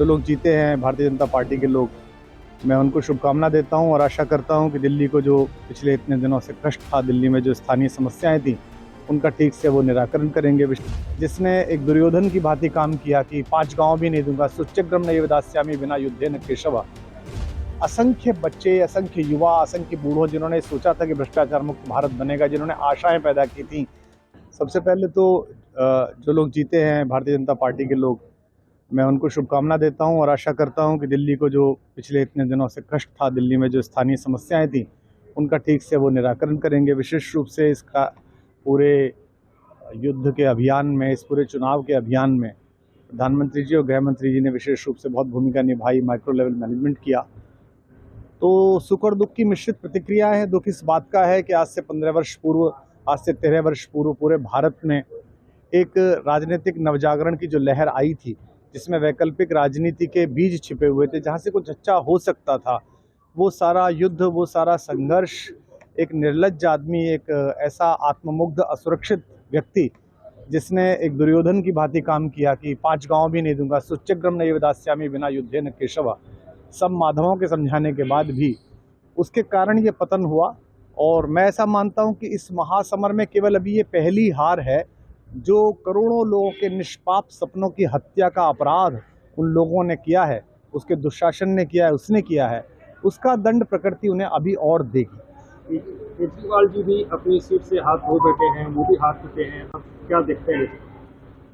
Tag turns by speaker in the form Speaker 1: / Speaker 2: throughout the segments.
Speaker 1: जो लोग जीते हैं भारतीय जनता पार्टी के लोग, मैं उनको शुभकामना देता हूं और आशा करता हूं कि दिल्ली को जो पिछले इतने दिनों से कष्ट था, दिल्ली में जो स्थानीय समस्याएं थी, उनका ठीक से वो निराकरण करेंगे। जिसने एक दुर्योधन की भांति काम किया कि 5 गांव भी नहीं दूंगा, सुच्यग्रम नैव दास्यामि विना युद्धेन केशव। असंख्य बच्चे, असंख्य युवा, असंख्य बूढ़ों जिन्होंने सोचा था कि भ्रष्टाचार मुक्त भारत बनेगा, जिन्होंने आशाएं पैदा की थी। सबसे पहले तो जो लोग जीते हैं भारतीय जनता पार्टी के लोग, मैं उनको शुभकामना देता हूं और आशा करता हूं कि दिल्ली को जो पिछले इतने दिनों से कष्ट था, दिल्ली में जो स्थानीय समस्याएं थी, उनका ठीक से वो निराकरण करेंगे। विशेष रूप से इसका पूरे युद्ध के अभियान में, इस पूरे चुनाव के अभियान में प्रधानमंत्री जी और गृह मंत्री जी ने विशेष रूप से बहुत भूमिका निभाई, माइक्रो लेवल मैनेजमेंट किया। तो सुख और दुख की मिश्रित प्रतिक्रिया है। दुख इस बात का है कि आज से 13 वर्ष पूर्व पूरे भारत में एक राजनीतिक नवजागरण की जो लहर आई थी, जिसमें वैकल्पिक राजनीति के बीज छिपे हुए थे, जहां से कुछ अच्छा हो सकता था, वो सारा युद्ध, वो सारा संघर्ष एक निर्लज्ज आदमी, एक ऐसा आत्ममुग्ध असुरक्षित व्यक्ति जिसने एक दुर्योधन की भांति काम किया कि 5 गांव भी नहीं दूंगा, सुच्यग्रम नैव दास्यामि विना युद्धेन केशव, सब माधवों के समझाने के बाद भी उसके कारण ये पतन हुआ। और मैं ऐसा मानता हूं कि इस महासमर में केवल अभी ये पहली हार है। जो करोड़ों लोगों के निष्पाप सपनों की हत्या का अपराध उन लोगों ने किया है, उसके दुशासन ने किया है, उसने किया है, उसका दंड प्रकृति उन्हें अभी और देगी।
Speaker 2: केजरीवाल जी भी अपनी सीट से हाथ धो बैठे हैं, वो भी हाथ धोते हैं, अब क्या देखते हैं?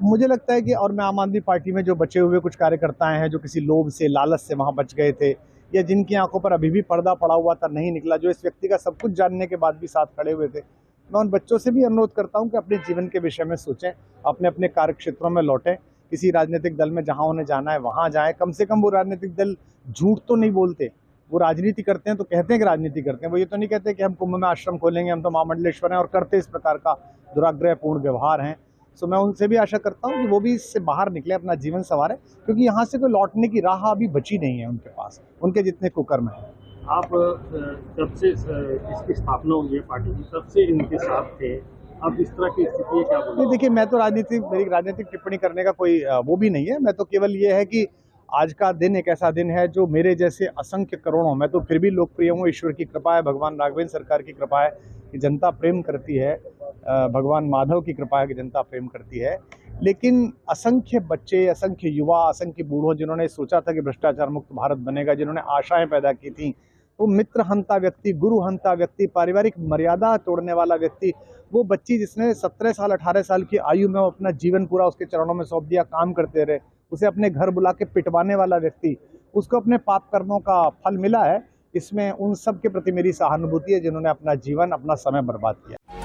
Speaker 1: मुझे लगता है कि, और मैं आम आदमी पार्टी में जो बचे हुए कुछ कार्यकर्ता हैं, जो किसी लोभ से, लालच से वहां बच गए थे, या जिनकी आंखों पर अभी भी पर्दा पड़ा हुआ था, नहीं निकला, जो इस व्यक्ति का सब कुछ जानने के बाद भी साथ खड़े हुए थे, मैं उन बच्चों से भी अनुरोध करता हूं कि अपने जीवन के विषय में सोचें, अपने अपने कार्य क्षेत्रों में लौटें, किसी राजनीतिक दल में जहां उन्हें जाना है वहां जाएं। कम से कम वो राजनीतिक दल झूठ तो नहीं बोलते, वो राजनीति करते हैं तो कहते हैं कि राजनीति करते हैं, वो ये तो नहीं कहते कि हम कुंभ में आश्रम खोलेंगे, हम तो महामंडलेश्वर हैं, और करते इस प्रकार का दुराग्रहपूर्ण व्यवहार हैं। सो मैं उनसे भी आशा करता हूँ कि वो भी इससे बाहर निकले, अपना जीवन संवारें, क्योंकि यहाँ से कोई लौटने की राह अभी बची नहीं है उनके पास, उनके जितने कुकर्म हैं।
Speaker 2: आप जब से इसकी स्थापना हुई है पार्टी की, तब से इनके साथ थे, अब इस तरह की स्थिति है, क्या बोलते?
Speaker 1: नहीं, देखिए, मैं तो मेरी राजनीतिक टिप्पणी करने का कोई वो भी नहीं है। मैं तो केवल ये है कि आज का दिन एक ऐसा दिन है जो मेरे जैसे असंख्य करोड़ों, मैं तो फिर भी लोकप्रिय हूँ, ईश्वर की कृपा है, भगवान राघवेंद्र सरकार की कृपा है कि जनता प्रेम करती है, भगवान माधव की कृपा है कि जनता प्रेम करती है। लेकिन असंख्य बच्चे, असंख्य युवा, असंख्य बूढ़ों जिन्होंने सोचा था कि भ्रष्टाचार मुक्त भारत बनेगा, जिन्होंने आशाएं पैदा की थी, वो मित्र हंता व्यक्ति, गुरु हंता व्यक्ति, पारिवारिक मर्यादा तोड़ने वाला व्यक्ति, वो बच्ची जिसने 17 साल 18 साल की आयु में अपना जीवन पूरा उसके चरणों में सौंप दिया, काम करते रहे, उसे अपने घर बुला के पिटवाने वाला व्यक्ति, उसको अपने पाप कर्मों का फल मिला है। इसमें उन सब के प्रति मेरी सहानुभूति है जिन्होंने अपना जीवन, अपना समय बर्बाद किया।